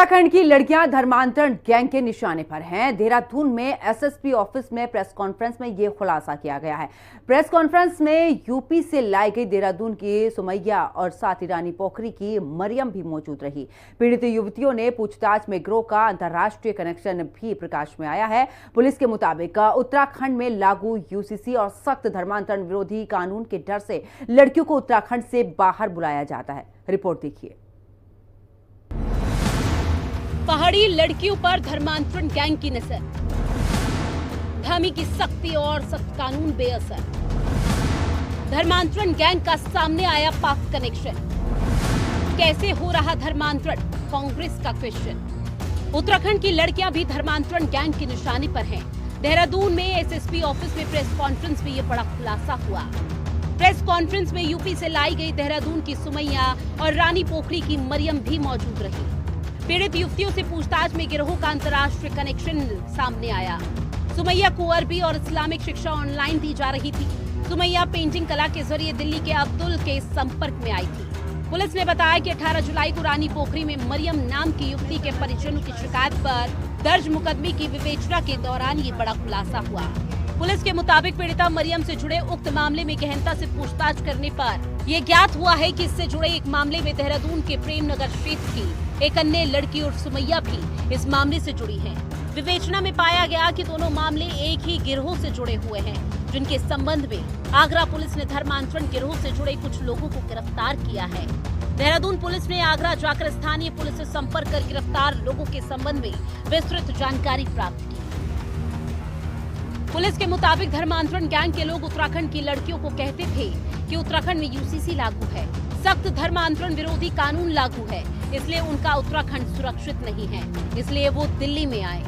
उत्तराखंड की लड़कियां धर्मांतरण गैंग के निशाने पर हैं। देहरादून में एसएसपी ऑफिस में प्रेस कॉन्फ्रेंस में यह खुलासा किया गया है। प्रेस कॉन्फ्रेंस में यूपी से लाई गई देहरादून की सुमैया और साथ ही रानी पोखरी की मरियम भी मौजूद रही। पीड़ित युवतियों ने पूछताछ में गिरोह का अंतर्राष्ट्रीय कनेक्शन भी प्रकाश में आया है। पुलिस के मुताबिक उत्तराखंड में लागू यूसीसी और सख्त धर्मांतरण विरोधी कानून के डर से लड़कियों को उत्तराखंड से बाहर बुलाया जाता है। रिपोर्ट देखिए। पहाड़ी लड़कियों पर धर्मांतरण गैंग की नजर, धामी की सख्ती और सख्त कानून बेअसर। धर्मांतरण गैंग का सामने आया पाक कनेक्शन, कैसे हो रहा धर्मांतरण, कांग्रेस का क्वेश्चन। उत्तराखंड की लड़कियां भी धर्मांतरण गैंग के निशाने पर हैं। देहरादून में एसएसपी ऑफिस में प्रेस कॉन्फ्रेंस में यह बड़ा खुलासा हुआ। प्रेस कॉन्फ्रेंस में यूपी से लाई गई देहरादून की सुमैया और रानी पोखरी की मरियम भी मौजूद रही। पीड़ित युवतियों से पूछताछ में गिरोह का अंतर्राष्ट्रीय कनेक्शन सामने आया। सुमैया को अरबी और इस्लामिक शिक्षा ऑनलाइन दी जा रही थी। सुमैया पेंटिंग कला के जरिए दिल्ली के अब्दुल के संपर्क में आई थी। पुलिस ने बताया कि 18 जुलाई को रानी पोखरी में मरियम नाम की युवती के परिजनों की शिकायत पर दर्ज मुकदमे की विवेचना के दौरान ये बड़ा खुलासा हुआ। पुलिस के मुताबिक पीड़िता मरियम से जुड़े उक्त मामले में गहनता से पूछताछ करने पर यह ज्ञात हुआ है कि इससे जुड़े एक मामले में देहरादून के प्रेम नगर क्षेत्र की एक अन्य लड़की और सुमैया भी इस मामले से जुड़ी हैं। विवेचना में पाया गया कि दोनों मामले एक ही गिरोह से जुड़े हुए हैं, जिनके संबंध में आगरा पुलिस ने धर्मांतरण गिरोह से जुड़े कुछ लोगों को गिरफ्तार किया है। देहरादून पुलिस ने आगरा जाकर स्थानीय पुलिस से संपर्क कर गिरफ्तार लोगों के संबंध में विस्तृत जानकारी प्राप्त की। पुलिस के मुताबिक धर्मांतरण गैंग के लोग उत्तराखंड की लड़कियों को कहते थे कि उत्तराखंड में यूसीसी लागू है, सख्त धर्मांतरण विरोधी कानून लागू है, इसलिए उनका उत्तराखंड सुरक्षित नहीं है, इसलिए वो दिल्ली में आए।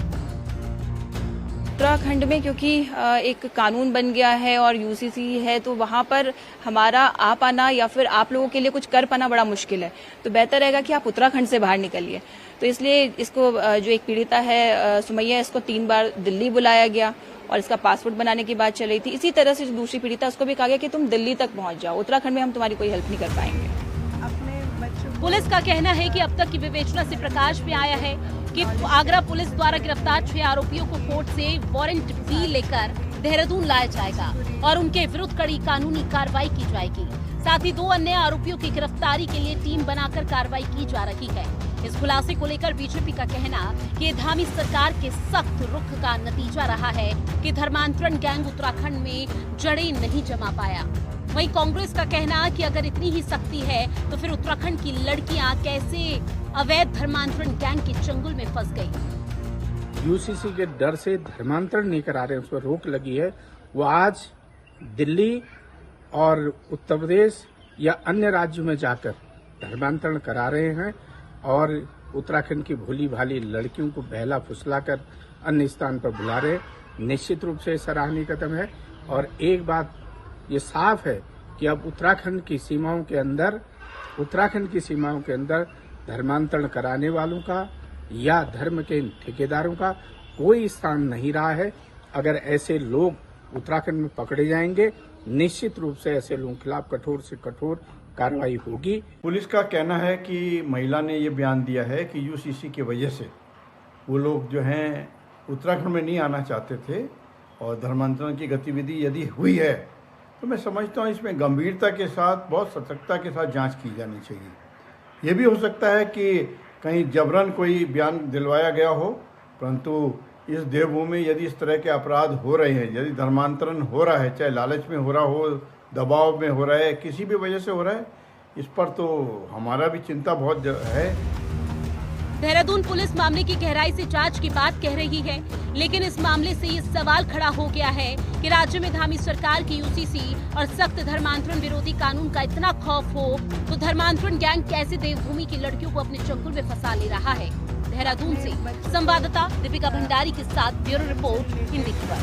उत्तराखंड में क्योंकि एक कानून बन गया है और यूसीसी है, तो वहाँ पर हमारा आ पाना या फिर आप लोगों के लिए कुछ कर पाना बड़ा मुश्किल है। तो बेहतर रहेगा कि आप उत्तराखंड से बाहर निकलिए। तो इसलिए इसको जो एक पीड़िता है सुमैया, इसको 3 बार दिल्ली बुलाया गया और इसका पासपोर्ट बनाने की बात चल रही थी। इसी तरह से जो दूसरी पीड़िता, उसको भी कहा गया कि तुम दिल्ली तक पहुंच जाओ, उत्तराखंड में हम तुम्हारी कोई हेल्प नहीं कर पाएंगे। पुलिस का कहना है कि अब तक की विवेचना से प्रकाश में आया है कि आगरा पुलिस द्वारा गिरफ्तार 6 आरोपियों को कोर्ट से वारंट भी लेकर देहरादून लाया जाएगा और उनके विरुद्ध कड़ी कानूनी कार्रवाई की जाएगी। साथ ही 2 अन्य आरोपियों की गिरफ्तारी के लिए टीम बनाकर कार्रवाई की जा रही है। इस खुलासे को लेकर बीजेपी का कहना कि ये धामी सरकार के सख्त रुख का नतीजा रहा है कि धर्मांतरण गैंग उत्तराखंड में जड़ें नहीं जमा पाया। वहीं कांग्रेस का कहना कि अगर इतनी ही सख्ती है तो फिर उत्तराखंड की लड़कियां कैसे अवैध धर्मांतरण गैंग के चंगुल में फंस गई। यूसीसी के डर से धर्मांतरण नहीं करा रहे हैं, उस पर रोक लगी है। वो आज दिल्ली और उत्तर प्रदेश या अन्य राज्यों में जाकर धर्मांतरण करा रहे हैं और उत्तराखंड की भोली भाली लड़कियों को बहला फुसलाकर अन्य स्थान पर बुला रहे। निश्चित रूप से सराहनीय कदम है और एक बात ये साफ है कि अब उत्तराखंड की सीमाओं के अंदर धर्मांतरण कराने वालों का या धर्म के ठेकेदारों का कोई स्थान नहीं रहा है। अगर ऐसे लोग उत्तराखंड में पकड़े जाएंगे, निश्चित रूप से ऐसे लोगों के खिलाफ कठोर से कठोर कार्रवाई होगी। पुलिस का कहना है कि महिला ने ये बयान दिया है कि यूसीसी की वजह से वो लोग जो हैं उत्तराखंड में नहीं आना चाहते थे और धर्मांतरण की गतिविधि यदि हुई है तो मैं समझता हूँ इसमें गंभीरता के साथ, बहुत सतर्कता के साथ जांच की जानी चाहिए। ये भी हो सकता है कि कहीं जबरन कोई बयान दिलवाया गया हो, परंतु इस देवभूमि में यदि इस तरह के अपराध हो रहे हैं, यदि धर्मांतरण हो रहा है, चाहे लालच में हो रहा हो, दबाव में हो रहा है, किसी भी वजह से हो रहा है, इस पर तो हमारा भी चिंता बहुत है। देहरादून पुलिस मामले की गहराई से जांच की बात कह रही है, लेकिन इस मामले से ये सवाल खड़ा हो गया है कि राज्य में धामी सरकार की यूसीसी और सख्त धर्मांतरण विरोधी कानून का इतना खौफ हो तो धर्मांतरण गैंग कैसे देवभूमि की लड़कियों को अपने चंगुल में फंसा ले रहा है। देहरादून से संवाददाता दीपिका भंडारी के साथ ब्यूरो रिपोर्ट, हिंदी खबर।